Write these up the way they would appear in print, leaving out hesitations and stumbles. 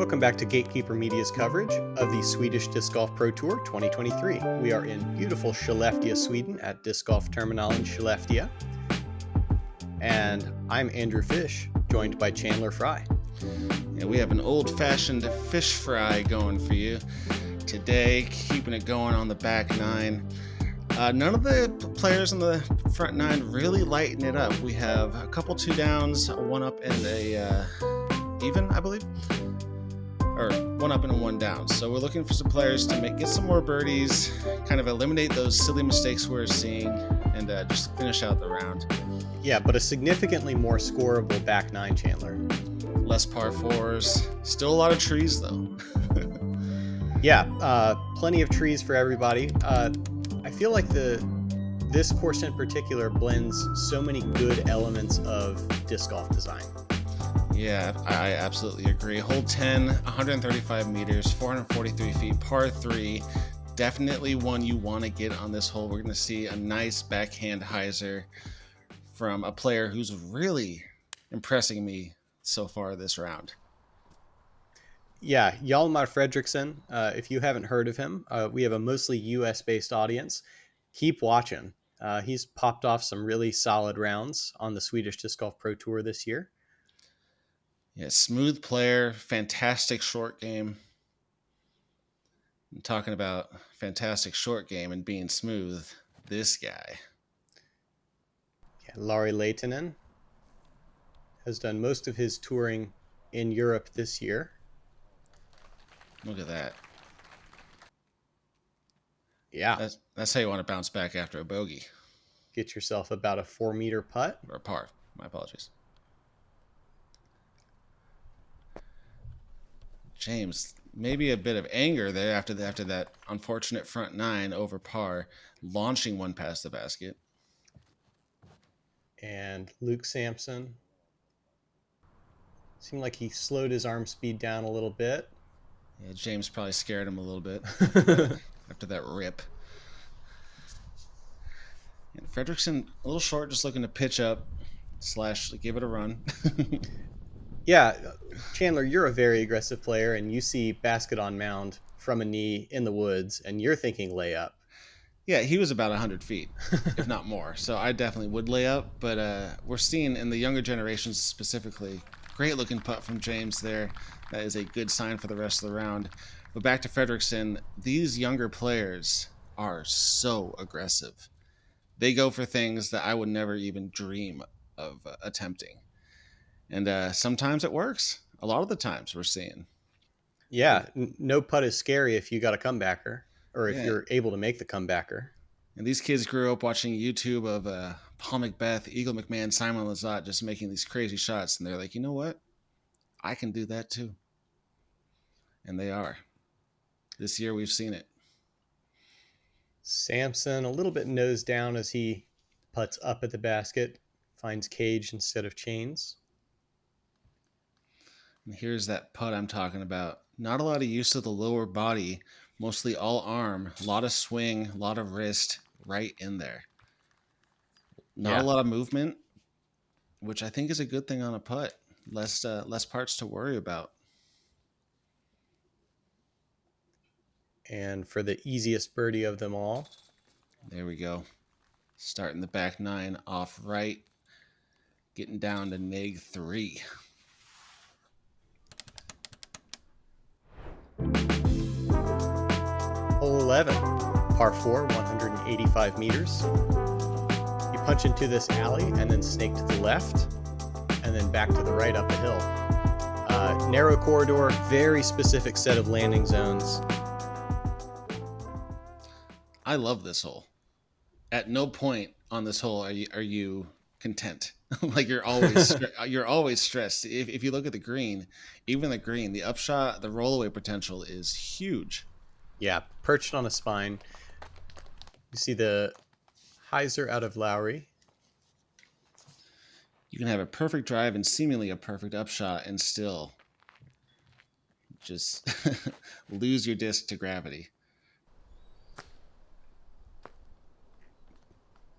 Welcome back to Gatekeeper Media's coverage of the Swedish Disc Golf Pro Tour 2023. We are in beautiful Skelleftea, Sweden at Discgolf Terminalen Skellefteå. And I'm Andrew Fish, joined by Chandler Fry. Yeah, we have an old-fashioned fish fry going for you today, keeping it going on the back nine. None of the players on the front nine really lighten it up. We have a couple two downs, a one up and a even, I believe, or one up and a one down. So we're looking for some players to get some more birdies, kind of eliminate those silly mistakes we're seeing, and just finish out the round. Yeah, but a significantly more scoreable back nine, Chandler. Less par fours, still a lot of trees though. Yeah, plenty of trees for everybody. I feel like this course in particular blends so many good elements of disc golf design. Yeah, I absolutely agree. Hole 10, 135 meters, 443 feet, par 3. Definitely one you want to get on this hole. We're going to see a nice backhand hyzer from a player who's really impressing me so far this round. Yeah, Hjalmar Fredricksson. If you haven't heard of him, we have a mostly US-based audience. Keep watching. He's popped off some really solid rounds on the Swedish Disc Golf Pro Tour this year. Yeah, smooth player, fantastic short game. I'm talking about fantastic short game and being smooth. This guy. Yeah, Lauri Lehtinen has done most of his touring in Europe this year. Look at that. Yeah. That's how you want to bounce back after a bogey. Get yourself about a 4-meter putt. Or a par. My apologies. James, maybe a bit of anger there after that unfortunate front nine over par, launching one past the basket. And Luke Samson. Seemed like he slowed his arm speed down a little bit. Yeah, James probably scared him a little bit after that rip. And Fredricksson, a little short, just looking to pitch up / give it a run. Yeah, Chandler, you're a very aggressive player, and you see basket on mound from a knee in the woods, and you're thinking layup. Yeah, he was about 100 feet, if not more. So I definitely would lay up, but we're seeing in the younger generations specifically, great looking putt from James there. That is a good sign for the rest of the round. But back to Fredricksson, these younger players are so aggressive. They go for things that I would never even dream of attempting. And sometimes it works. A lot of the times we're seeing. Yeah, no putt is scary if you got a comebacker, or if you're able to make the comebacker. And these kids grew up watching YouTube of Paul McBeth, Eagle McMahon, Simon Lizotte just making these crazy shots. And they're like, you know what? I can do that too. And they are. This year we've seen it. Samson, a little bit nose down as he putts up at the basket, finds cage instead of chains. And here's that putt I'm talking about. Not a lot of use of the lower body, mostly all arm, a lot of swing, a lot of wrist right in there. Not a lot of movement, which I think is a good thing on a putt. Less parts to worry about. And for the easiest birdie of them all. There we go. Starting the back nine off right. Getting down to neg 3. Hole 11, par 4, 185 meters. You punch into this alley and then snake to the left, and then back to the right up the hill. Narrow corridor, very specific set of landing zones. I love this hole. At no point on this hole are you content. Like you're always stressed. If you look at the green, even the green, the upshot, the rollaway potential is huge. Yeah, perched on a spine. You see the hyzer out of Lauri. You can have a perfect drive and seemingly a perfect upshot and still just lose your disc to gravity.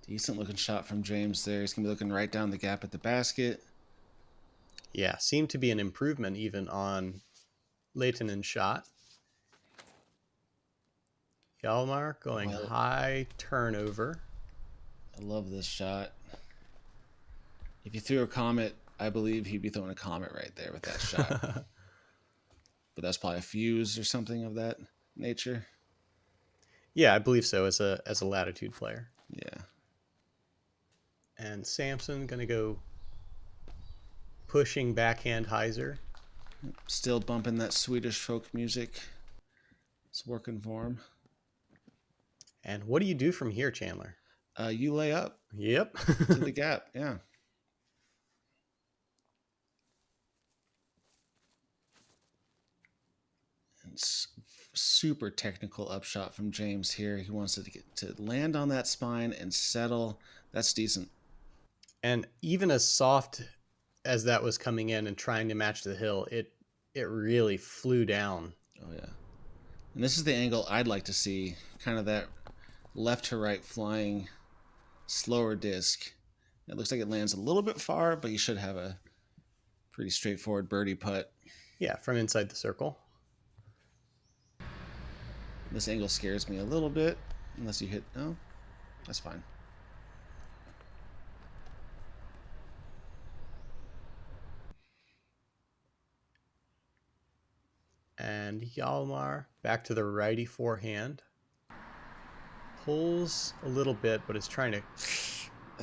Decent looking shot from James there. He's going to be looking right down the gap at the basket. Yeah, seemed to be an improvement even on Lehtinen shot. Hjalmar going high turnover. I love this shot. If you threw a comet, I believe he'd be throwing a comet right there with that shot. But that's probably a fuse or something of that nature. Yeah, I believe so, as a Latitude player. Yeah. And Samson going to go pushing backhand hyzer. Still bumping that Swedish folk music. It's working for him. And what do you do from here, Chandler? You lay up. Yep. To the gap, yeah. And super technical upshot from James here. He wants to get to land on that spine and settle. That's decent. And even as soft as that was coming in and trying to match the hill, it really flew down. Oh, yeah. And this is the angle I'd like to see, kind of that left to right flying slower disc. It looks like it lands a little bit far, but you should have a pretty straightforward birdie putt. Yeah, from inside the circle. This angle scares me a little bit, unless you hit... Oh, that's fine. And Hjalmar back to the righty forehand. Pulls a little bit, but is trying to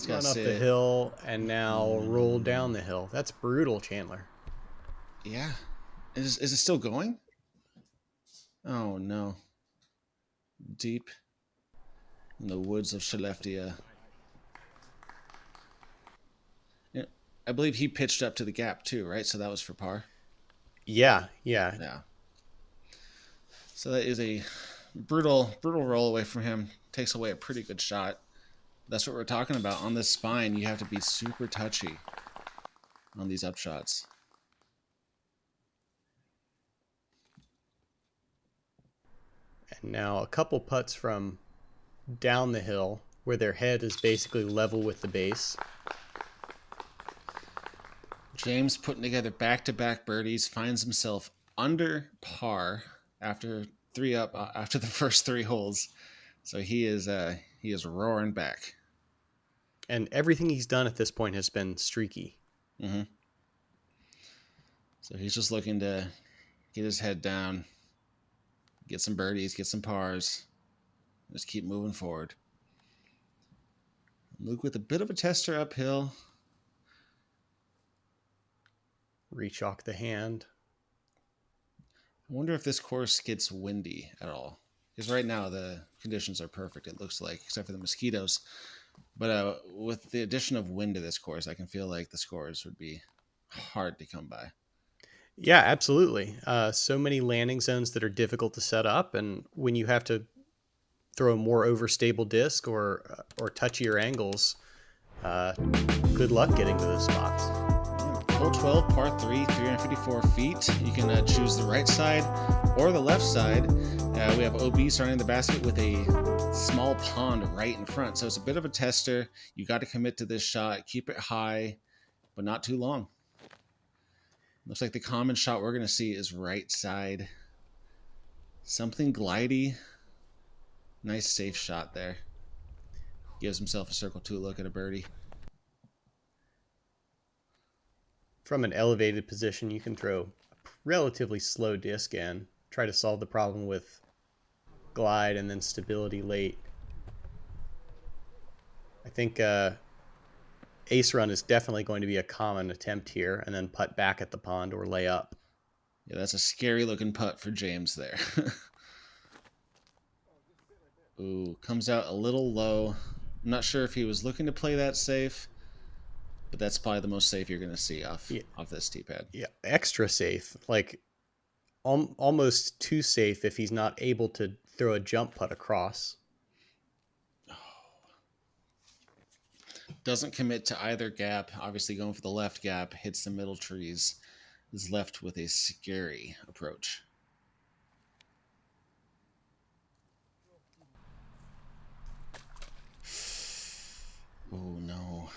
run up the hill and now roll down the hill. That's brutal, Chandler. Yeah. Is it still going? Oh, no. Deep in the woods of Skelleftea. Yeah, I believe he pitched up to the gap too, right? So that was for par. Yeah. So that is a brutal roll away from him. Takes away a pretty good shot. That's what we're talking about. On this spine, you have to be super touchy on these upshots. And now a couple putts from down the hill where their head is basically level with the base. James putting together back-to-back birdies, finds himself under par after after the first 3 holes. So he is roaring back. And everything he's done at this point has been streaky. Mm-hmm. So he's just looking to get his head down, get some birdies, get some pars, just keep moving forward. Luke with a bit of a tester uphill. Rechalk the hand. I wonder if this course gets windy at all. Because right now the conditions are perfect, it looks like, except for the mosquitoes. But with the addition of wind to this course, I can feel like the scores would be hard to come by. Yeah, absolutely. So many landing zones that are difficult to set up. And when you have to throw a more overstable disc or touchier angles, good luck getting to those spots. Hole 12, par 3, 354 feet. You can choose the right side or the left side. We have OB starting the basket with a small pond right in front. So it's a bit of a tester. You got to commit to this shot. Keep it high, but not too long. Looks like the common shot we're going to see is right side. Something glidey. Nice safe shot there. Gives himself a circle 2 look at a birdie. From an elevated position, you can throw a relatively slow disc in, try to solve the problem with glide and then stability late. I think ace run is definitely going to be a common attempt here, and then putt back at the pond or lay up. Yeah, that's a scary looking putt for James there. Ooh, comes out a little low. I'm not sure if he was looking to play that safe, but that's probably the most safe you're going to see off this tee pad. Yeah, extra safe. Like almost too safe if he's not able to throw a jump putt across. Doesn't commit to either gap. Obviously going for the left gap, hits the middle trees. Is left with a scary approach. Oh no.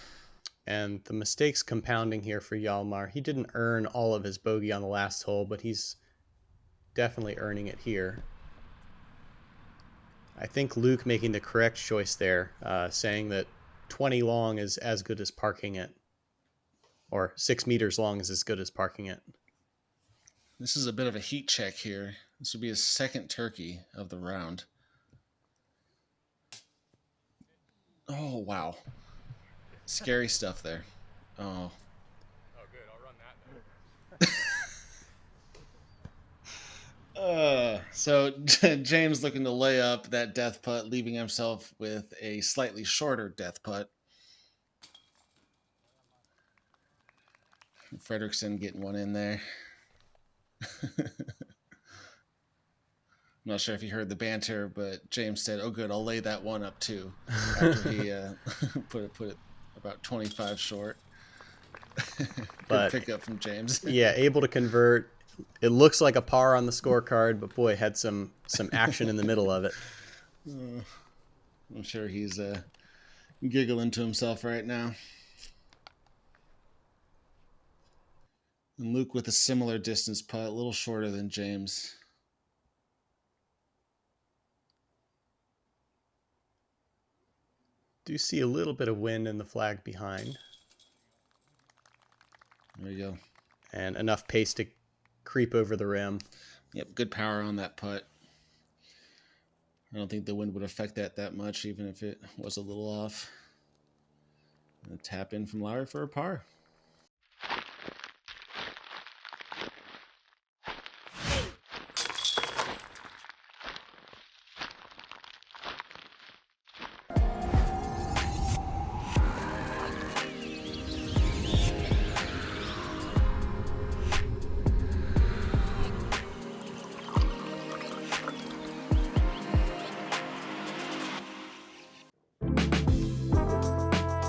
And the mistakes compounding here for Hjalmar. He didn't earn all of his bogey on the last hole, but he's definitely earning it here. I think Luke making the correct choice there, saying that 20 long is as good as parking it, or 6 meters long is as good as parking it. This is a bit of a heat check here. This would be his second turkey of the round. Oh, wow. Scary stuff there. Oh. Oh, good. I'll run that then. So James looking to lay up that death putt, leaving himself with a slightly shorter death putt. Fredricksson getting one in there. I'm not sure if you heard the banter, but James said, "Oh, good, I'll lay that one up too." After he put it about 25 short. Good pickup from James. Yeah, able to convert. It looks like a par on the scorecard, but boy, had some action in the middle of it. I'm sure he's giggling to himself right now. And Luke with a similar distance putt, a little shorter than James. Do see a little bit of wind in the flag behind. There you go. And enough pace to creep over the rim. Yep, good power on that putt. I don't think the wind would affect that much, even if it was a little off. And a tap in from Lauri for a par.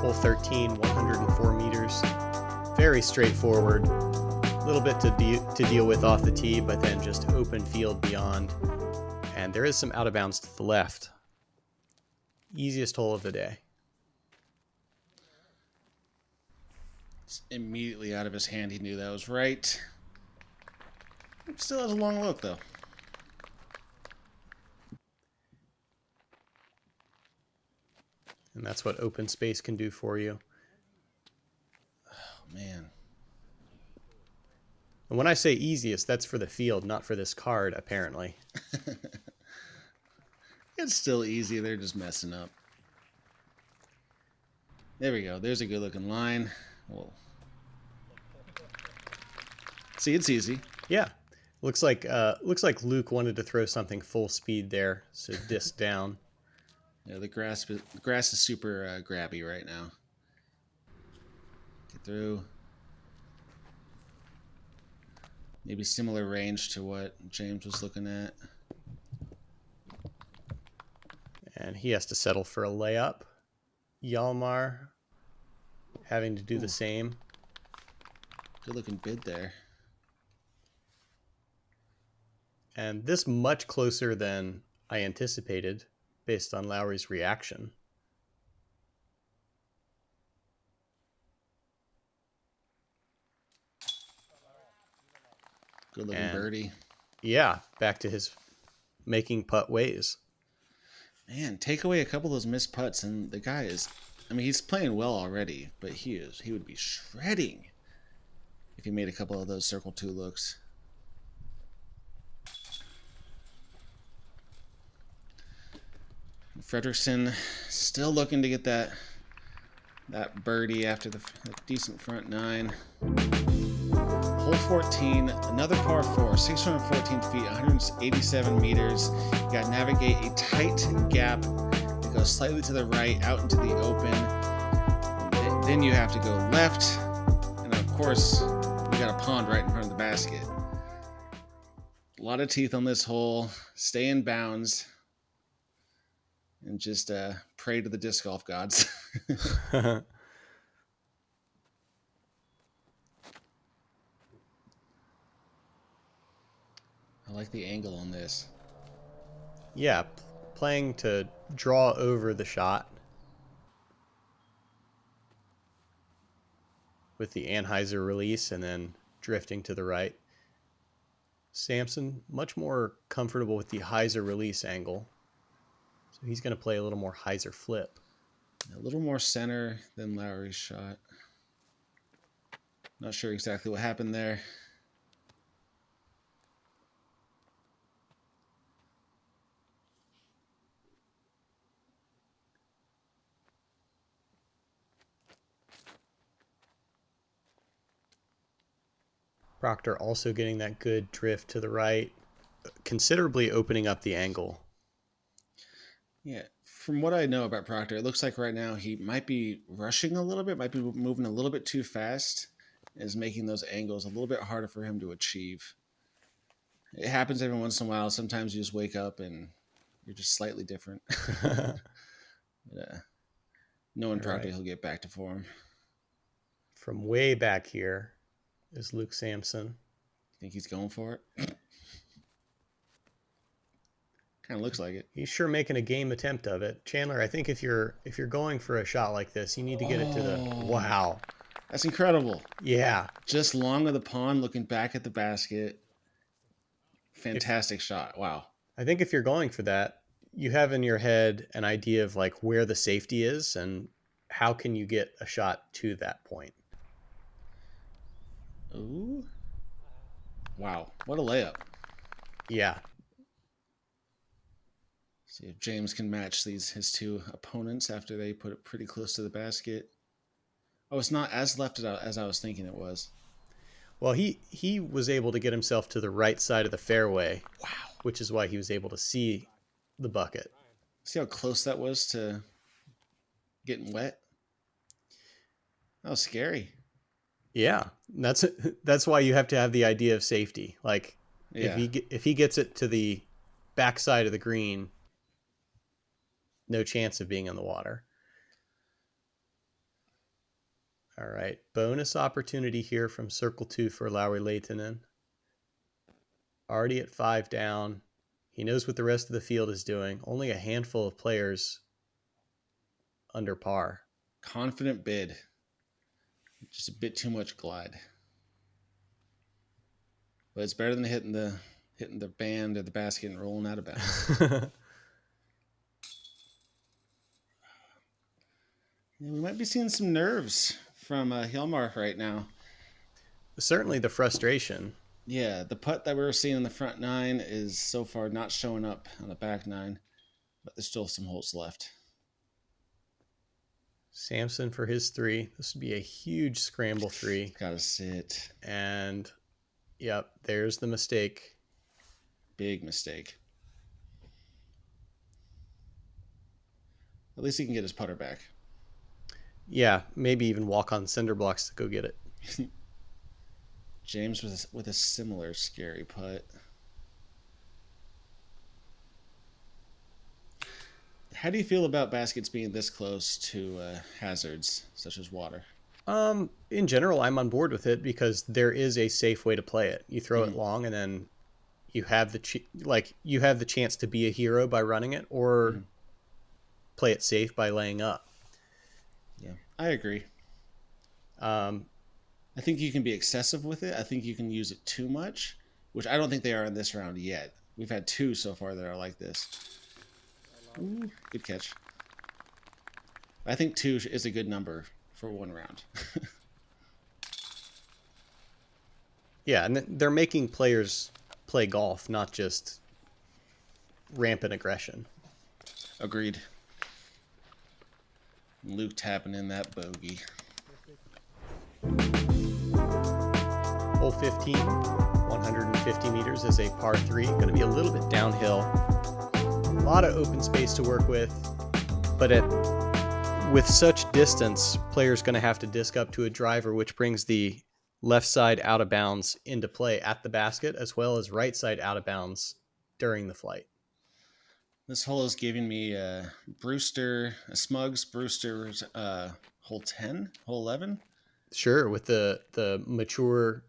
Hole 13, 104 meters. Very straightforward. A little bit to deal with off the tee, but then just open field beyond. And there is some out of bounds to the left. Easiest hole of the day. It's immediately out of his hand. He knew that was right. Still has a long look, though. And that's what open space can do for you. Oh, man. And when I say easiest, that's for the field, not for this card, apparently. It's still easy. They're just messing up. There we go. There's a good-looking line. Whoa. See, it's easy. Yeah. Looks like Luke wanted to throw something full speed there, so disc down. Yeah, the grass is super grabby right now. Get through. Maybe similar range to what James was looking at. And he has to settle for a layup. Hjalmar having to do the same. Good looking bid there. And this much closer than I anticipated based on Lauri's reaction. Good looking birdie. Yeah, back to his making putt ways. Man, take away a couple of those missed putts, and the guy is, I mean, he's playing well already, but he would be shredding if he made a couple of those circle 2 looks. Fredricksson still looking to get that birdie after the decent front 9. Hole 14, another par 4, 614 feet, 187 meters. You got to navigate a tight gap that goes slightly to the right out into the open. Then you have to go left, and of course, you got a pond right in front of the basket. A lot of teeth on this hole. Stay in bounds. And just pray to the disc golf gods. I like the angle on this. Yeah, playing to draw over the shot with the Anheuser release and then drifting to the right. Samson, much more comfortable with the hyzer release angle. So he's going to play a little more hyzer flip. A little more center than Lauri's shot. Not sure exactly what happened there. Proctor also getting that good drift to the right, considerably opening up the angle. Yeah, from what I know about Proctor, it looks like right now he might be rushing a little bit, might be moving a little bit too fast, is making those angles a little bit harder for him to achieve. It happens every once in a while. Sometimes you just wake up and you're just slightly different. Knowing Proctor, he'll get back to form. From way back here is Luke Samson. Think he's going for it? Kind of looks like it. He's sure making a game attempt of it. Chandler, I think if you're going for a shot like this, you need to get it to the... Wow. That's incredible. Yeah. Just long of the pond, looking back at the basket. Fantastic shot. Wow. I think if you're going for that, you have in your head an idea of like where the safety is and how can you get a shot to that point. Ooh. Wow. What a layup. Yeah. See if James can match his two opponents after they put it pretty close to the basket. Oh, it's not as left as I was thinking it was. Well, he was able to get himself to the right side of the fairway. Wow. Which is why he was able to see the bucket. See how close that was to getting wet? That was scary. Yeah. That's why you have to have the idea of safety. Like yeah. if he gets it to the backside of the green, no chance of being in the water. All right. Bonus opportunity here from circle 2 for Lauri Lehtinen. Already at 5 down. He knows what the rest of the field is doing. Only a handful of players under par. Confident bid. Just a bit too much glide. But it's better than hitting the band or the basket and rolling out of bounds. Yeah, we might be seeing some nerves from Hjalmar right now. Certainly the frustration. Yeah, the putt that we were seeing in the front 9 is so far not showing up on the back 9, but there's still some holes left. Samson for his 3. This would be a huge scramble 3. Gotta sit. And, yep, there's the mistake. Big mistake. At least he can get his putter back. Yeah, maybe even walk on cinder blocks to go get it. James with a similar scary putt. How do you feel about baskets being this close to hazards such as water? In general, I'm on board with it because there is a safe way to play it. You throw it long, and then you have the chance to be a hero by running it, or play it safe by laying up. Yeah, I agree. I think you can be excessive with it. I think you can use it too much, which I don't think they are in this round yet. We've had 2 so far that are like this. Ooh, good catch. I think 2 is a good number for 1 round. Yeah, and they're making players play golf, not just rampant aggression. Agreed. Luke tapping in that bogey. Hole 15, 150 meters is a par 3. Going to be a little bit downhill. A lot of open space to work with, but with such distance, players going to have to disc up to a driver, which brings the left side out of bounds into play at the basket, as well as right side out of bounds during the flight. This hole is giving me Smugs Brewster's hole 10, hole 11. Sure, with the mature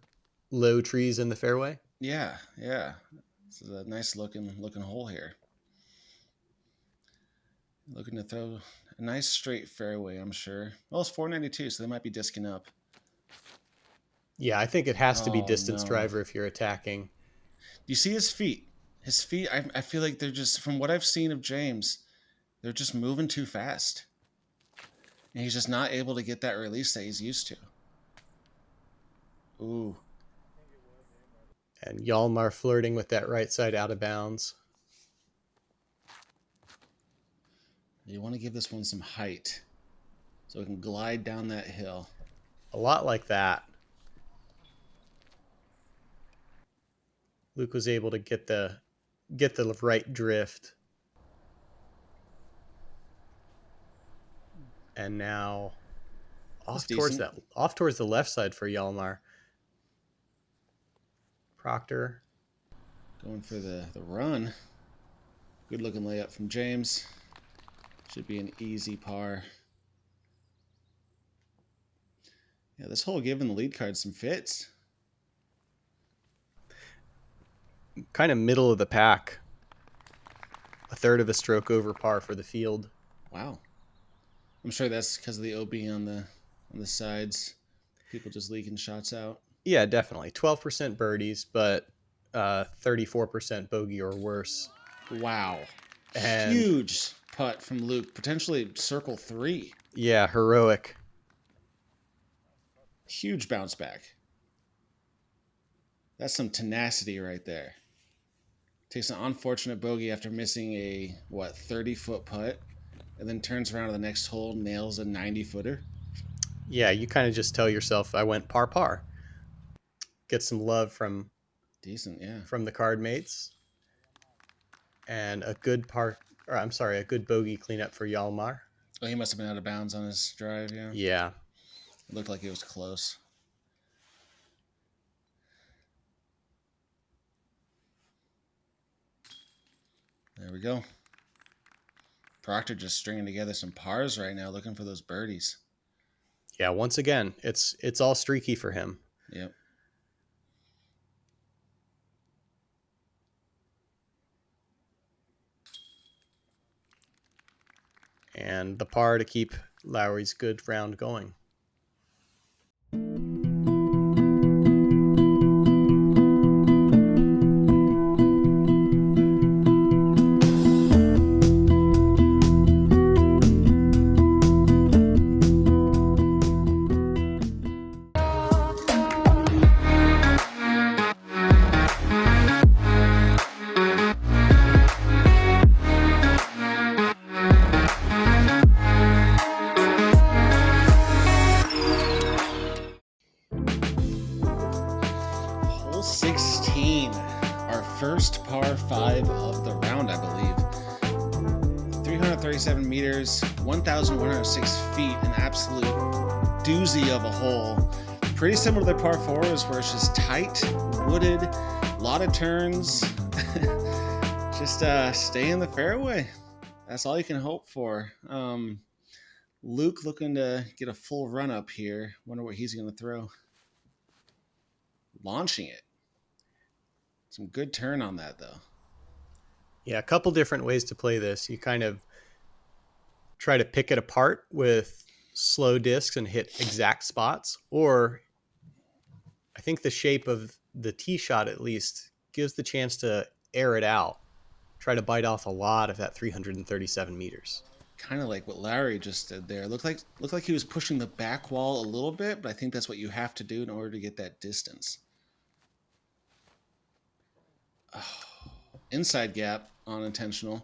low trees in the fairway. Yeah. This is a nice looking hole here. Looking to throw a nice straight fairway, I'm sure. Well, it's 492, so they might be disking up. Yeah, I think it has to be distance driver if you're attacking. you see his feet? His feet, I feel like they're just, from what I've seen of James, they're just moving too fast. And he's just not able to get that release that he's used to. Ooh. And Hjalmar flirting with that right side out of bounds. You want to give this one some height so it can glide down that hill. A lot like that. Luke was able to get the right drift. And now off towards the left side for Hjalmar. Proctor going for the run. Good looking layup from James. Should be an easy par. Yeah, this hole giving the lead card some fits. kind of middle of the pack. A third of a stroke over par for the field. Wow. I'm sure that's because of the OB on the sides. People just leaking shots out. Yeah, definitely. 12% birdies, but 34% bogey or worse. Wow. And huge putt from Luke. Potentially circle 3. Yeah, heroic. Huge bounce back. That's some tenacity right there. Takes an unfortunate bogey after missing a, 30-foot putt, and then turns around to the next hole, nails a 90-footer. Yeah, you kind of just tell yourself, I went par. Get some love from the card mates. And a good bogey cleanup for Hjalmar. Oh, he must have been out of bounds on his drive, yeah. Yeah. It looked like it was close. There we go. Proctor just stringing together some pars right now, looking for those birdies. Yeah, once again, it's all streaky for him. Yep. And the par to keep Lauri's good round going. Hole 16, our first par 5 of the round, I believe. 337 meters, 1,106 feet, an absolute doozy of a hole. Pretty similar to the par 4s where it's just tight, wooded, a lot of turns. Just stay in the fairway. That's all you can hope for. Luke looking to get a full run up here. Wonder what he's going to throw. Launching it. Some good turn on that, though. Yeah, a couple different ways to play this. You kind of try to pick it apart with slow discs and hit exact spots, or I think the shape of the tee shot at least gives the chance to air it out, try to bite off a lot of that 337 meters. Kind of like what Lauri just did there. Looked like he was pushing the back wall a little bit, but I think that's what you have to do in order to get that distance. Oh, inside gap, unintentional.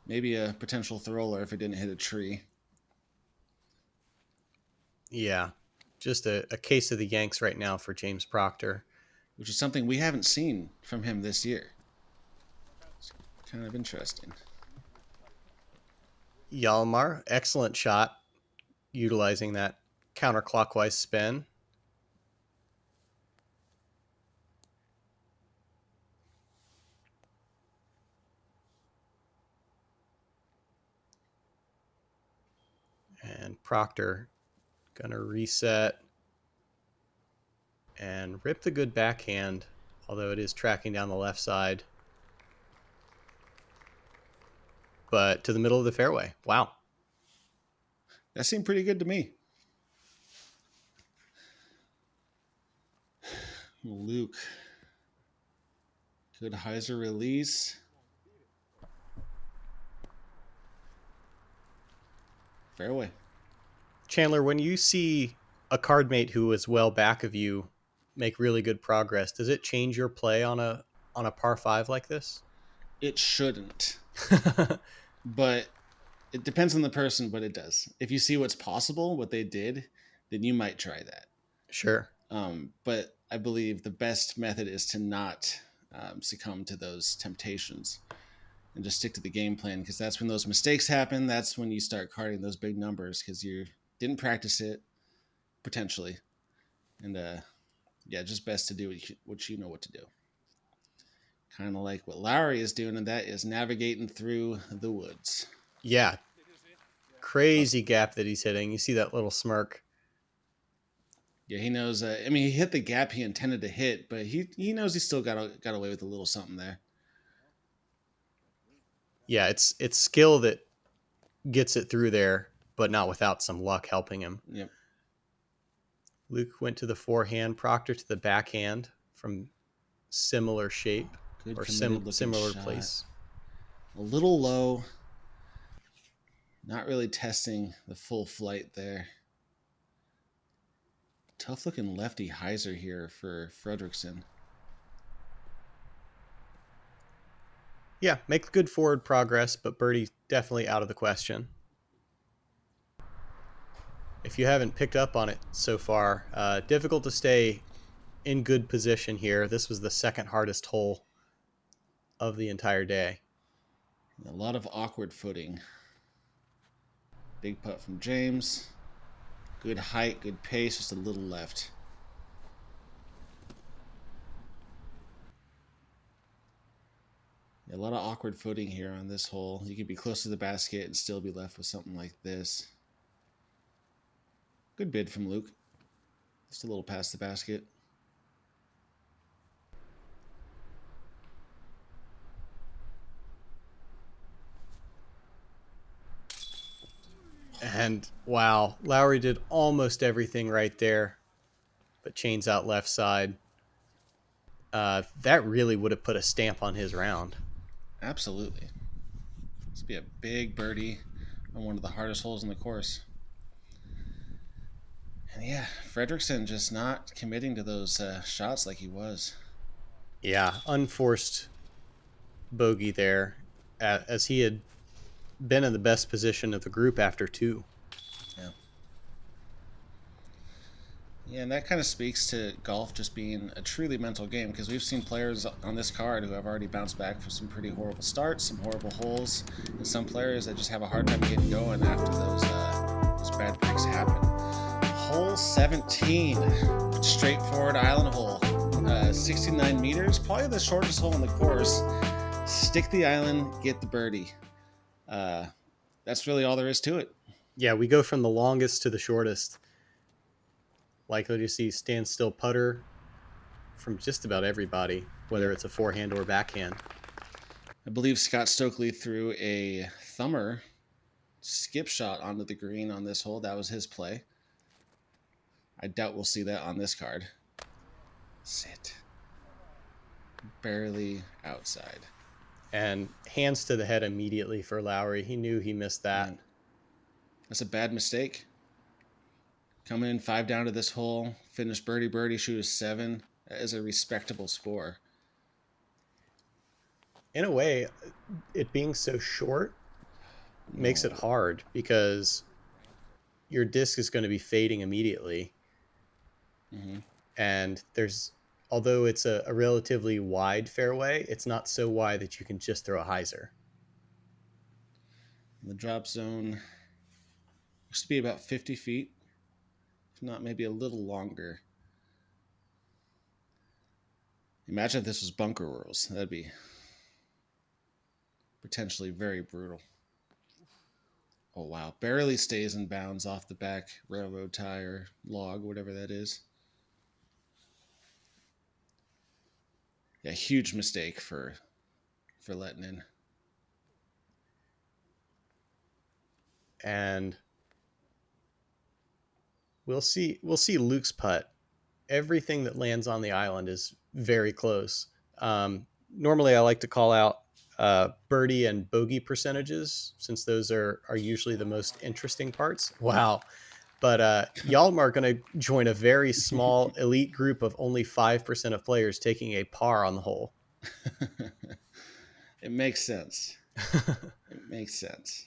Maybe a potential thrower if it didn't hit a tree. Yeah, just a case of the Yanks right now for James Proctor. Which is something we haven't seen from him this year. It's kind of interesting. Hjalmar, excellent shot, utilizing that counterclockwise spin. And Proctor gonna reset and rip the good backhand, although it is tracking down the left side. But to the middle of the fairway. Wow. That seemed pretty good to me. Luke Good hyzer release. Fairway. Chandler, when you see a card mate who is well back of you make really good progress, does it change your play on a par 5 like this? It shouldn't. But it depends on the person, but it does. If you see what's possible, what they did, then you might try that. Sure. But I believe the best method is to not succumb to those temptations and just stick to the game plan, because that's when those mistakes happen. That's when you start carding those big numbers because you didn't practice it, potentially. And just best to do what you know what to do. Kind of like what Lauri is doing, and that is navigating through the woods. Yeah. Crazy gap that he's hitting. You see that little smirk. Yeah, he knows. He hit the gap he intended to hit, but he knows he still got away with a little something there. Yeah, it's skill that gets it through there, but not without some luck helping him. Yep. Luke went to the forehand, Proctor to the backhand from similar shape. Good or similar shot. place. A little low. Not really testing the full flight there. Tough looking lefty hyzer here for Fredricksson. Yeah, makes good forward progress, but birdie definitely out of the question. If you haven't picked up on it so far, difficult to stay in good position here. This was the second hardest hole of the entire day. A lot of awkward footing. Big putt from James. Good height, good pace, just a little left. A lot of awkward footing here on this hole. You could be close to the basket and still be left with something like this. Good bid from Luke. Just a little past the basket. And wow, Lauri did almost everything right there, but chains out left side. That really would have put a stamp on his round. Absolutely. This would be a big birdie on one of the hardest holes in the course. And yeah, Fredricksson just not committing to those shots like he was. Yeah, unforced bogey there, as he had been in the best position of the group after 2. Yeah, and that kind of speaks to golf just being a truly mental game, because we've seen players on this card who have already bounced back from some pretty horrible starts, some horrible holes, and some players that just have a hard time getting going after those bad breaks happen. Hole 17, straightforward island hole, 69 meters, probably the shortest hole in the course. Stick the island, get the birdie. That's really all there is to it. Yeah, we go from the longest to the shortest. Likely to see standstill putter from just about everybody, whether it's a forehand or backhand. I believe Scott Stokely threw a thumber skip shot onto the green on this hole. That was his play. I doubt we'll see that on this card. Sit. Barely outside. And hands to the head immediately for Lauri. He knew he missed that. Man, that's a bad mistake. Coming in 5 down to this hole, finish birdie, shoot a 7. That is a respectable score. In a way, it being so short makes it hard, because your disc is going to be fading immediately. Mm-hmm. And although it's a relatively wide fairway, it's not so wide that you can just throw a hyzer. The drop zone used to be about 50 feet. Not maybe a little longer. Imagine if this was bunker rules. That'd be potentially very brutal. Oh wow, barely stays in bounds off the back railroad tie or log, whatever that is. Yeah, huge mistake for letting in. And we'll see Luke's putt. Everything that lands on the island is very close. normally I like to call out birdie and bogey percentages, since those are usually the most interesting parts. Wow. But Hjalmar going to join a very small elite group of only 5% of players taking a par on the hole. It makes sense. It makes sense.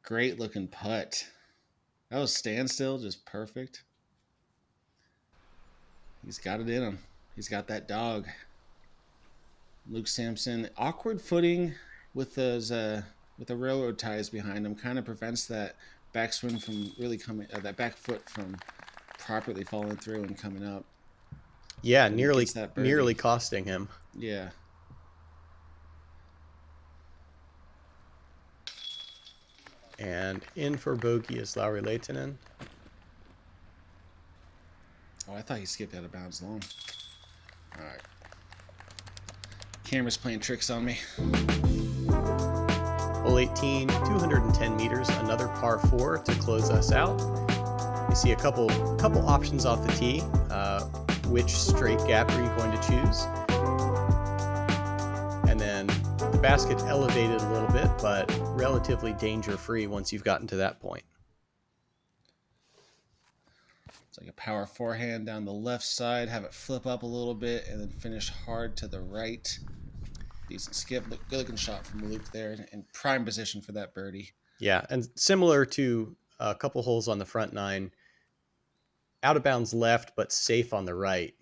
Great looking putt. That was standstill, just perfect. He's got it in him. He's got that dog. Luke Samson, awkward footing with those with the railroad ties behind him, kind of prevents that backswing from really coming, that back foot from properly falling through and coming up. Yeah, And nearly costing him. Yeah. And in for bogey is Lauri Lehtinen. Oh, I thought he skipped out of bounds long. All right. Camera's playing tricks on me. Hole 18, 210 meters, another par 4 to close us out. You see a couple options off the tee. Which straight gap are you going to choose? And then the basket elevated a little bit, but relatively danger-free once you've gotten to that point. It's like a power forehand down the left side, have it flip up a little bit, and then finish hard to the right. Decent skip, good looking shot from Luke there, in prime position for that birdie. Yeah, and similar to a couple holes on the front nine, out of bounds left, but safe on the right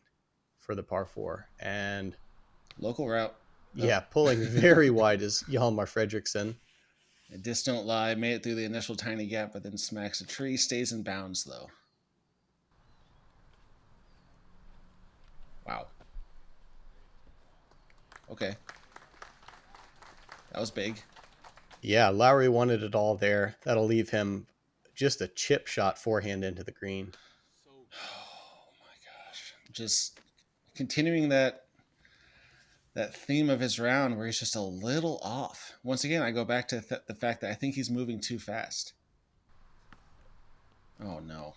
for the par 4. And local route. Yeah, pulling very wide is Hjalmar Fredricksson. Disc don't lie, made it through the initial tiny gap, but then smacks a tree, stays in bounds though. Wow. Okay. That was big. Yeah, Lauri wanted it all there. That'll leave him just a chip shot forehand into the green. Oh my gosh. Just continuing that theme of his round where he's just a little off. Once again, I go back to the fact that I think he's moving too fast. Oh no.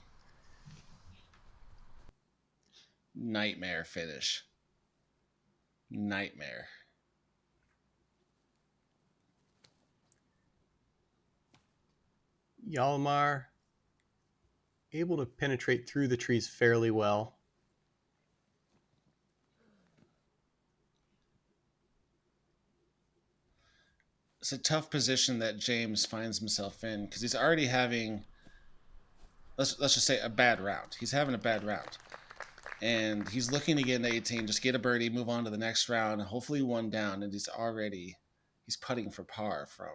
Nightmare finish. Nightmare. Hjalmar able to penetrate through the trees fairly well. It's a tough position that James finds himself in because he's already having, let's just say, a bad round. He's having a bad round. And he's looking to get into 18, just get a birdie, move on to the next round, hopefully one down, and he's putting for par from,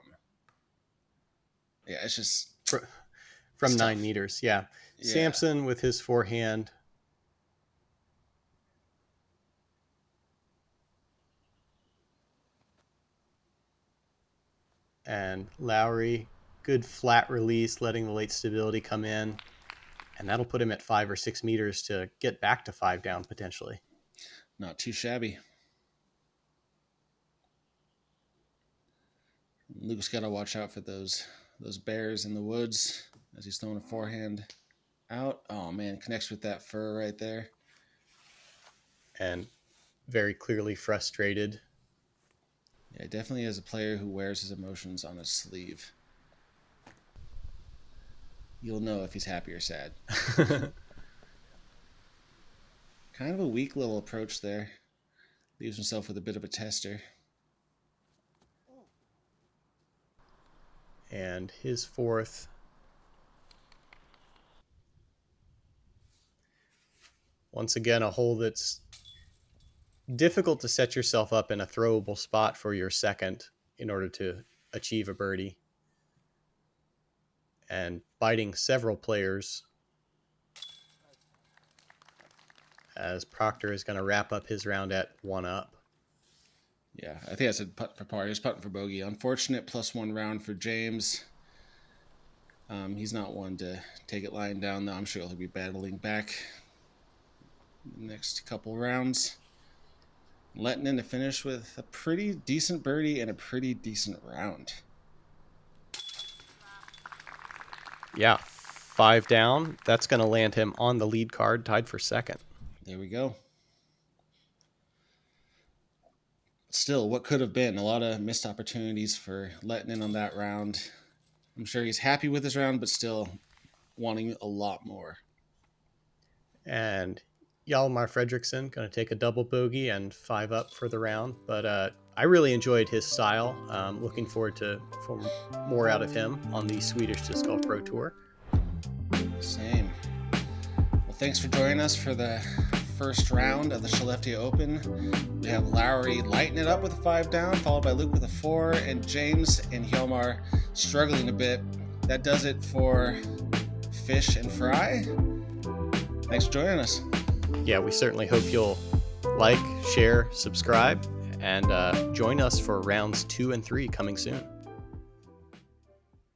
yeah, it's just... From 9 meters, yeah. Samson with his forehand. And Lauri, good flat release, letting the late stability come in. And that'll put him at 5 or 6 meters to get back to 5 down potentially. Not too shabby. Luke's got to watch out for those bears in the woods as he's throwing a forehand out. Oh man, connects with that fur right there. And very clearly frustrated. Yeah, definitely is a player who wears his emotions on his sleeve. You'll know if he's happy or sad. Kind of a weak little approach there. Leaves himself with a bit of a tester. And his fourth. Once again, a hole that's difficult to set yourself up in a throwable spot for your second in order to achieve a birdie. And biting several players as Proctor is going to wrap up his round at 1 up. Yeah, I think I said putt for par. He was putting for bogey. Unfortunate +1 round for James. He's not one to take it lying down, though. I'm sure he'll be battling back next couple rounds. Lehtinen to finish with a pretty decent birdie and a pretty decent round. Yeah, 5 down. That's going to land him on the lead card, tied for second. There we go. still, what could have been a lot of missed opportunities for Lehtinen on that round. I'm sure he's happy with his round, but still wanting a lot more. And Hjalmar Fredricksson going to take a double bogey and 5 up for the round. But I really enjoyed his style. Looking forward for more out of him on the Swedish Discgolf Pro Tour. Same. Well, thanks for joining us for the first round of the Skelleftea Open. We have Lauri lighting it up with a 5 down, followed by Luke with a 4, and James and Hjalmar struggling a bit. That does it for Fish and Fry. Thanks for joining us. Yeah, we certainly hope you'll like, share, subscribe, and join us for rounds 2 and 3 coming soon.